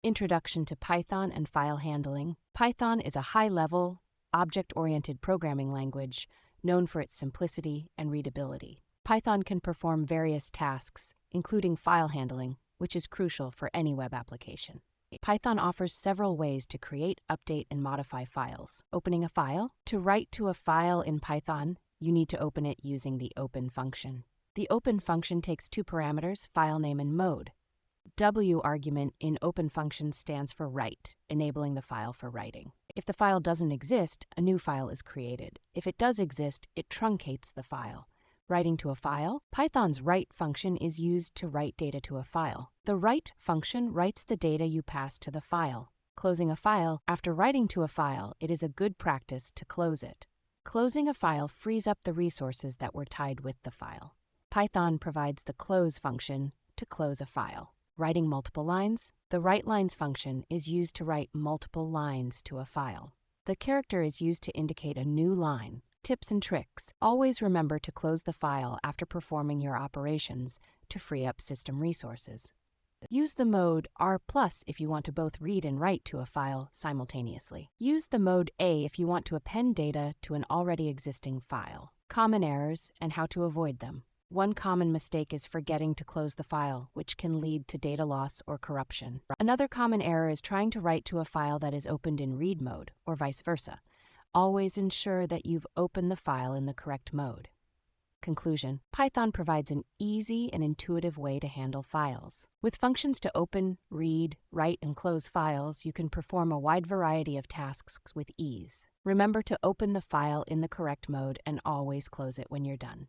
Introduction to Python and File Handling. Python is a high-level, object-oriented programming language known for its simplicity and readability. Python can perform various tasks, including file handling, which is crucial for any web application. Python offers several ways to create, update, and modify files. Opening a file. To write to a file in Python, you need to open it using the open function. The open function takes two parameters, file name and mode. W argument in open function stands for write, enabling the file for writing. If the file doesn't exist, a new file is created. If it does exist, it truncates the file. Writing to a file. Python's write function is used to write data to a file. The write function writes the data you pass to the file. Closing a file. After writing to a file, it is a good practice to close it. Closing a file frees up the resources that were tied with the file. Python provides the close function to close a file. Writing multiple lines. The writelines function is used to write multiple lines to a file. The character is used to indicate a new line. Tips and tricks. Always remember to close the file after performing your operations to free up system resources. Use the mode R+ if you want to both read and write to a file simultaneously. Use the mode A if you want to append data to an already existing file. Common errors and how to avoid them. One common mistake is forgetting to close the file, which can lead to data loss or corruption. Another common error is trying to write to a file that is opened in read mode, or vice versa. Always ensure that you've opened the file in the correct mode. Conclusion. Python provides an easy and intuitive way to handle files. With functions to open, read, write, and close files, you can perform a wide variety of tasks with ease. Remember to open the file in the correct mode and always close it when you're done.